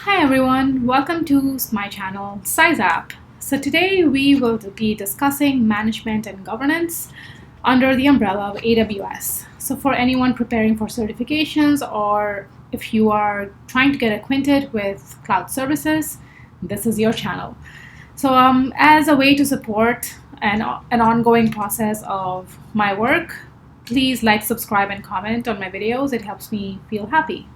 Hi everyone, welcome to my channel SizeApp. So today we will be discussing management and governance under the umbrella of AWS. So for anyone preparing for certifications or if you are trying to get acquainted with cloud services, this is your channel. So as a way to support an ongoing process of my work, please like, subscribe, and comment on my videos. It helps me feel happy.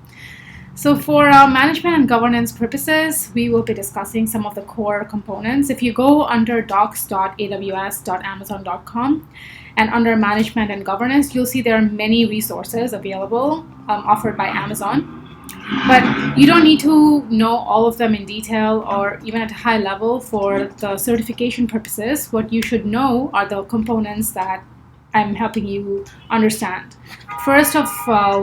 So for management and governance purposes, we will be discussing some of the core components. If you go under docs.aws.amazon.com and under management and governance, you'll see there are many resources available offered by Amazon. But you don't need to know all of them in detail or even at a high level for the certification purposes. What you should know are the components that I'm helping you understand. First of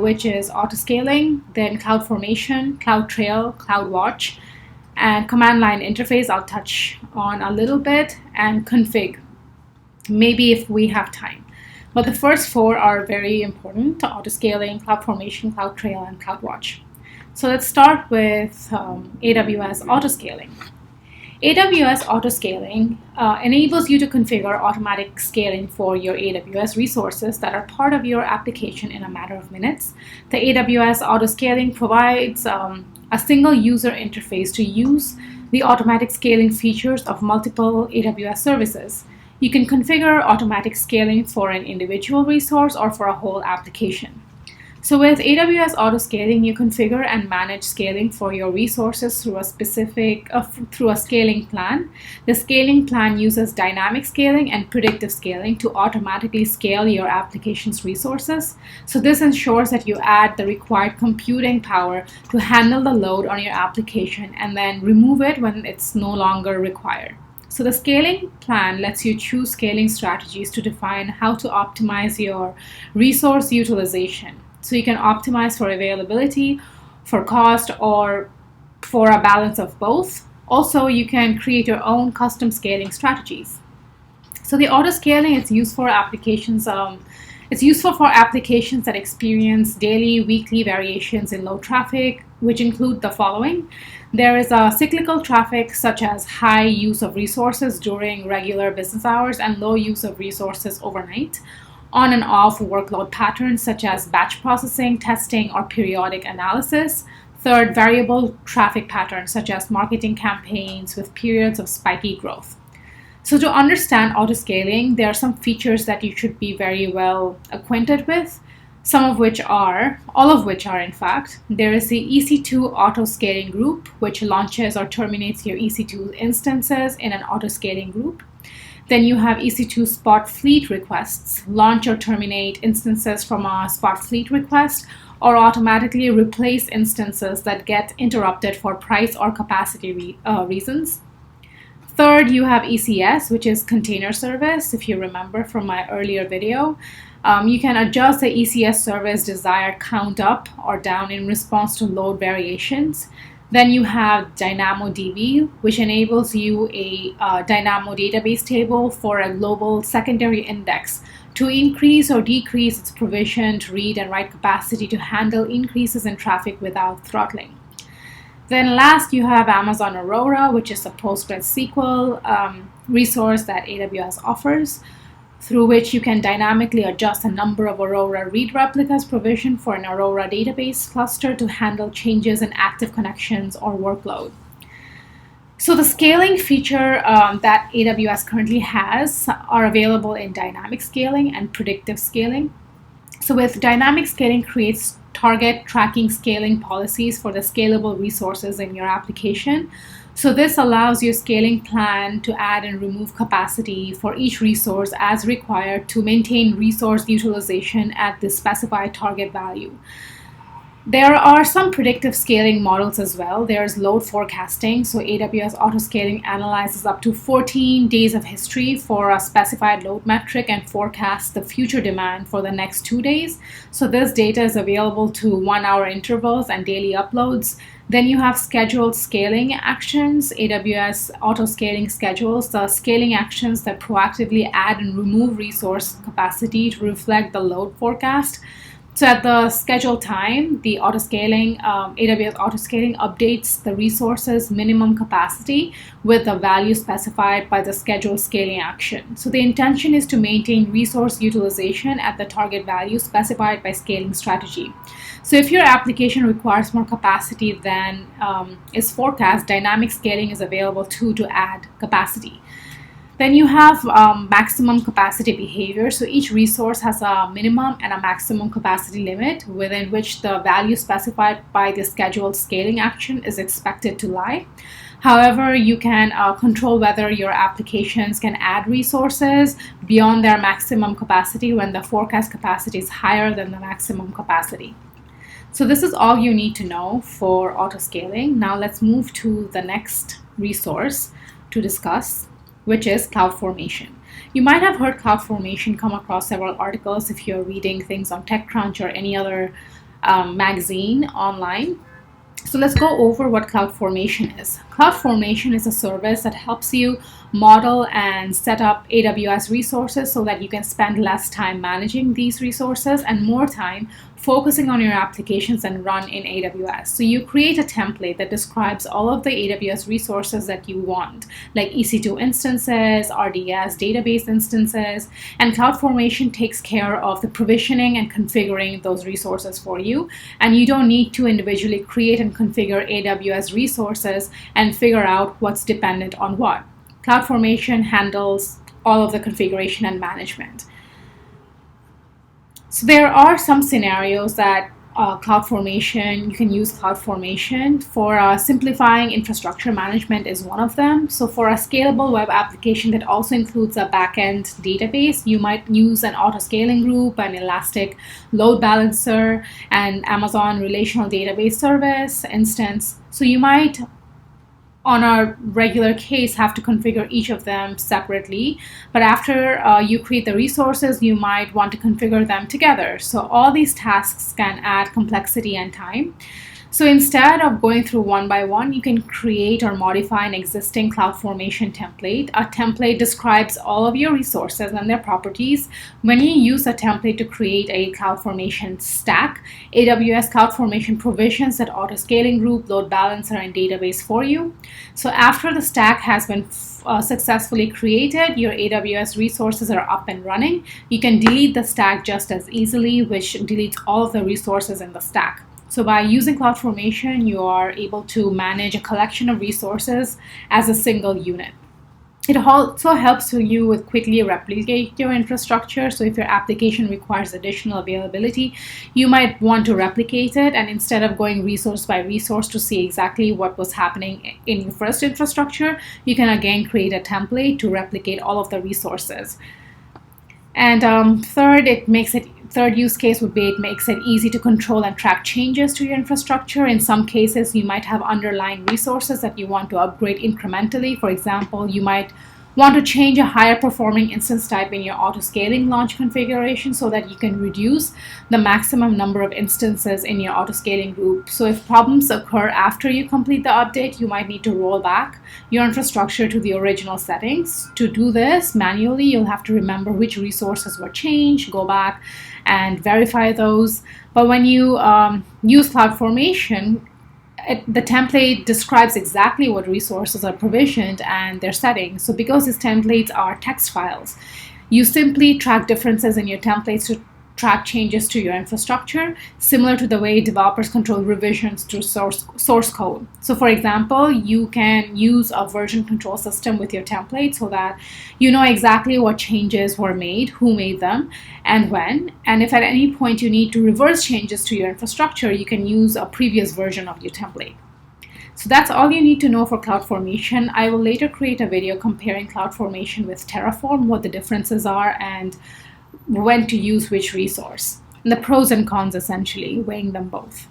which is Autoscaling, then CloudFormation, CloudTrail, CloudWatch, and command line interface I'll touch on a little bit, and config, maybe if we have time. But the first four are very important: Autoscaling, CloudFormation, CloudTrail, and CloudWatch. So let's start with AWS Autoscaling. AWS Autoscaling enables you to configure automatic scaling for your AWS resources that are part of your application in a matter of minutes. The AWS Autoscaling provides a single user interface to use the automatic scaling features of multiple AWS services. You can configure automatic scaling for an individual resource or for a whole application. So with AWS Autoscaling, you configure and manage scaling for your resources through a scaling plan. The scaling plan uses dynamic scaling and predictive scaling to automatically scale your application's resources. So this ensures that you add the required computing power to handle the load on your application and then remove it when it's no longer required. So the scaling plan lets you choose scaling strategies to define how to optimize your resource utilization. So you can optimize for availability, for cost, or for a balance of both. Also, you can create your own custom scaling strategies. So the auto-scaling is used for applications. It's useful for applications that experience daily, weekly variations in load traffic, which include the following. There is a cyclical traffic such as high use of resources during regular business hours and low use of resources overnight. On and off workload patterns such as batch processing, testing, or periodic analysis. Third, variable traffic patterns such as marketing campaigns with periods of spiky growth. So to understand autoscaling, there are some features that you should be very well acquainted with, all of which are in fact. There is the EC2 autoscaling group, which launches or terminates your EC2 instances in an autoscaling group. Then you have EC2 spot fleet requests, launch or terminate instances from a spot fleet request, or automatically replace instances that get interrupted for price or capacity reasons. Third, you have ECS, which is container service. If you remember from my earlier video, you can adjust the ECS service desired count up or down in response to load variations. Then you have DynamoDB, which enables you a Dynamo database table for a global secondary index to increase or decrease its provisioned read and write capacity to handle increases in traffic without throttling. Then last, you have Amazon Aurora, which is a PostgreSQL resource that AWS offers, through which you can dynamically adjust the number of Aurora read replicas provisioned for an Aurora database cluster to handle changes in active connections or workload. So the scaling feature that AWS currently has are available in dynamic scaling and predictive scaling. So with dynamic scaling creates target tracking scaling policies for the scalable resources in your application. So this allows your scaling plan to add and remove capacity for each resource as required to maintain resource utilization at the specified target value. There are some predictive scaling models as well. There's load forecasting. So AWS Autoscaling analyzes up to 14 days of history for a specified load metric and forecasts the future demand for the next 2 days. So this data is available to 1 hour intervals and daily uploads. Then you have scheduled scaling actions. AWS Autoscaling schedules the scaling actions that proactively add and remove resource capacity to reflect the load forecast. So at the scheduled time, the autoscaling, AWS Autoscaling updates the resource's minimum capacity with the value specified by the scheduled scaling action. So the intention is to maintain resource utilization at the target value specified by scaling strategy. So if your application requires more capacity than is forecast, dynamic scaling is available too to add capacity. Then you have maximum capacity behavior. So each resource has a minimum and a maximum capacity limit within which the value specified by the scheduled scaling action is expected to lie. However, you can control whether your applications can add resources beyond their maximum capacity when the forecast capacity is higher than the maximum capacity. So this is all you need to know for autoscaling. Now let's move to the next resource to discuss, which is CloudFormation. You might have heard CloudFormation come across several articles if you're reading things on TechCrunch or any other magazine online. So let's go over what CloudFormation is. CloudFormation is a service that helps you model and set up AWS resources so that you can spend less time managing these resources and more time focusing on your applications and run in AWS. So you create a template that describes all of the AWS resources that you want, like EC2 instances, RDS database instances, and CloudFormation takes care of the provisioning and configuring those resources for you. And you don't need to individually create and configure AWS resources and figure out what's dependent on what. CloudFormation handles all of the configuration and management. So there are some scenarios that you can use CloudFormation for simplifying infrastructure management is one of them. So for a scalable web application that also includes a backend database, you might use an autoscaling group, an Elastic load balancer, and Amazon relational database service instance. So you might, on a regular case, have to configure each of them separately, but after you create the resources, you might want to configure them together. So all these tasks can add complexity and time. So instead of going through one by one, you can create or modify an existing CloudFormation template. A template describes all of your resources and their properties. When you use a template to create a CloudFormation stack, AWS CloudFormation provisions that autoscaling group, load balancer, and database for you. So after the stack has been successfully created, your AWS resources are up and running. You can delete the stack just as easily, which deletes all of the resources in the stack. So by using CloudFormation, you are able to manage a collection of resources as a single unit. It also helps you with quickly replicate your infrastructure. So if your application requires additional availability, you might want to replicate it. And instead of going resource by resource to see exactly what was happening in your first infrastructure, you can again create a template to replicate all of the resources. And third use case would be it makes it easy to control and track changes to your infrastructure. In some cases, you might have underlying resources that you want to upgrade incrementally. For example, you might want to change a higher performing instance type in your autoscaling launch configuration so that you can reduce the maximum number of instances in your autoscaling group. So if problems occur after you complete the update, you might need to roll back your infrastructure to the original settings. To do this manually, you'll have to remember which resources were changed, go back and verify those. But when you use CloudFormation, the template describes exactly what resources are provisioned and their settings. So because these templates are text files, you simply track differences in your templates to track changes to your infrastructure, similar to the way developers control revisions to source code. So for example, you can use a version control system with your template so that you know exactly what changes were made, who made them, and when. And if at any point you need to reverse changes to your infrastructure, you can use a previous version of your template. So that's all you need to know for CloudFormation. I will later create a video comparing CloudFormation with Terraform, what the differences are, and when to use which resource, and the pros and cons, essentially weighing them both.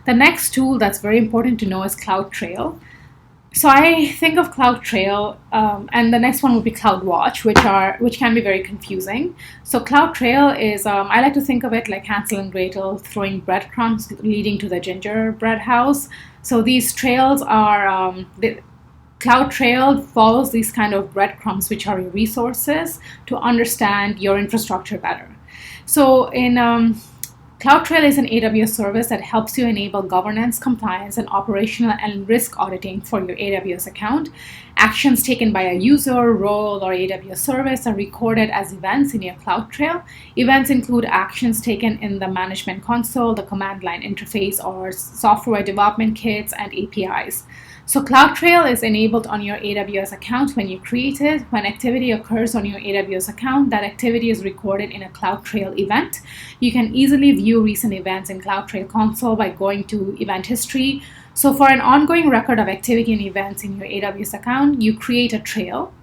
The next tool that's very important to know is CloudTrail. So I think of CloudTrail, and the next one would be CloudWatch, which can be very confusing. So CloudTrail is, I like to think of it like Hansel and Gretel throwing breadcrumbs leading to the gingerbread house. So these trails are, CloudTrail follows these kind of breadcrumbs, which are your resources, to understand your infrastructure better. So in CloudTrail is an AWS service that helps you enable governance, compliance, and operational and risk auditing for your AWS account. Actions taken by a user, role, or AWS service are recorded as events in your CloudTrail. Events include actions taken in the management console, the command line interface, or software development kits and APIs. So CloudTrail is enabled on your AWS account when you create it. When activity occurs on your AWS account, that activity is recorded in a CloudTrail event. You can easily view recent events in CloudTrail console by going to event history. So for an ongoing record of activity and events in your AWS account, you create a trail.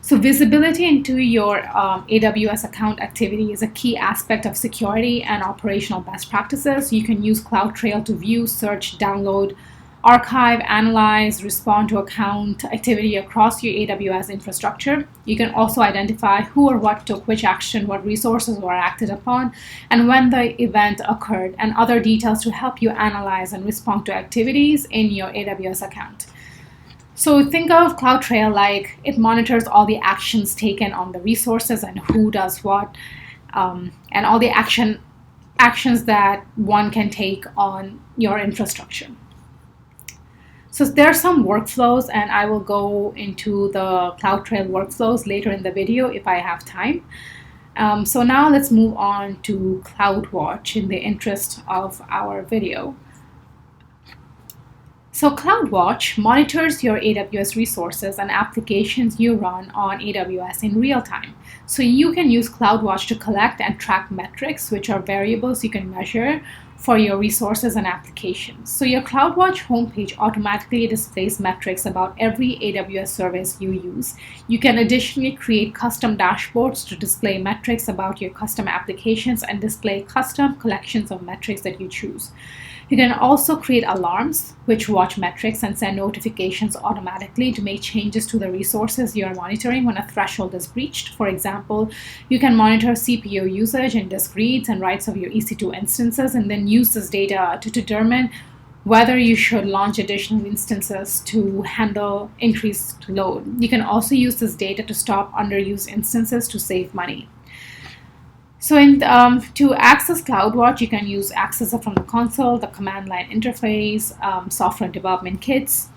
So visibility into your AWS account activity is a key aspect of security and operational best practices. You can use CloudTrail to view, search, download, archive, analyze, respond to account activity across your AWS infrastructure. You can also identify who or what took which action, what resources were acted upon, and when the event occurred, and other details to help you analyze and respond to activities in your AWS account. So think of CloudTrail like it monitors all the actions taken on the resources and who does what, and all the actions that one can take on your infrastructure. So there are some workflows, and I will go into the CloudTrail workflows later in the video if I have time. So now let's move on to CloudWatch in the interest of our video. So CloudWatch monitors your AWS resources and applications you run on AWS in real time. So you can use CloudWatch to collect and track metrics, which are variables you can measure for your resources and applications. So your CloudWatch homepage automatically displays metrics about every AWS service you use. You can additionally create custom dashboards to display metrics about your custom applications and display custom collections of metrics that you choose. You can also create alarms, which watch metrics and send notifications automatically to make changes to the resources you are monitoring when a threshold is breached. For example, you can monitor CPU usage and disk reads and writes of your EC2 instances, and then use this data to determine whether you should launch additional instances to handle increased load. You can also use this data to stop underused instances to save money. So to access CloudWatch, you can use access from the console, the command line interface, software development kits.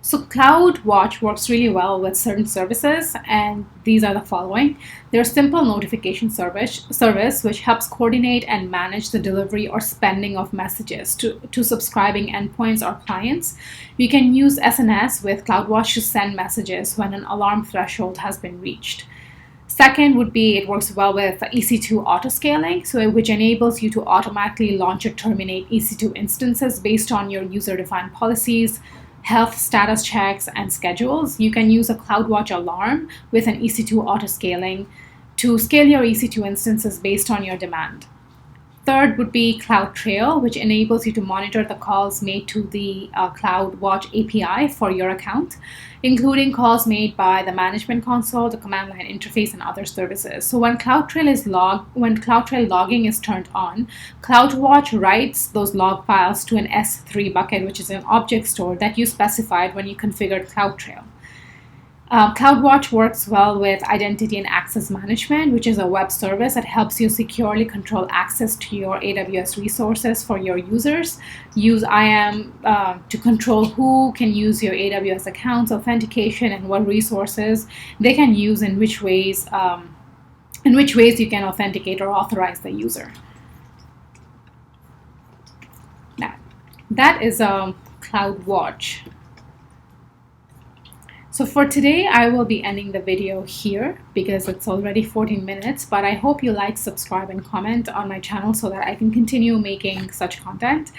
So CloudWatch works really well with certain services, and these are the following. There's simple notification service which helps coordinate and manage the delivery or spending of messages to subscribing endpoints or clients. You can use SNS with CloudWatch to send messages when an alarm threshold has been reached. Second would be it works well with EC2 Autoscaling, which enables you to automatically launch or terminate EC2 instances based on your user-defined policies, health status checks, and schedules. You can use a CloudWatch alarm with an EC2 Autoscaling to scale your EC2 instances based on your demand. Third would be CloudTrail, which enables you to monitor the calls made to the CloudWatch API for your account, including calls made by the management console, the command line interface, and other services. So when CloudTrail logging is turned on, CloudWatch writes those log files to an S3 bucket, which is an object store that you specified when you configured CloudTrail. CloudWatch works well with identity and access management, which is a web service that helps you securely control access to your AWS resources for your users. Use IAM to control who can use your AWS accounts, authentication, and what resources they can use, in which ways you can authenticate or authorize the user. Now, that is CloudWatch. So for today, I will be ending the video here because it's already 14 minutes, but I hope you like, subscribe, and comment on my channel so that I can continue making such content.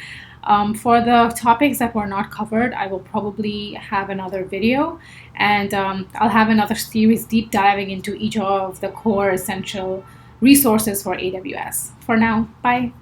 For the topics that were not covered, I will probably have another video, and I'll have another series deep diving into each of the core essential resources for AWS. For now, bye.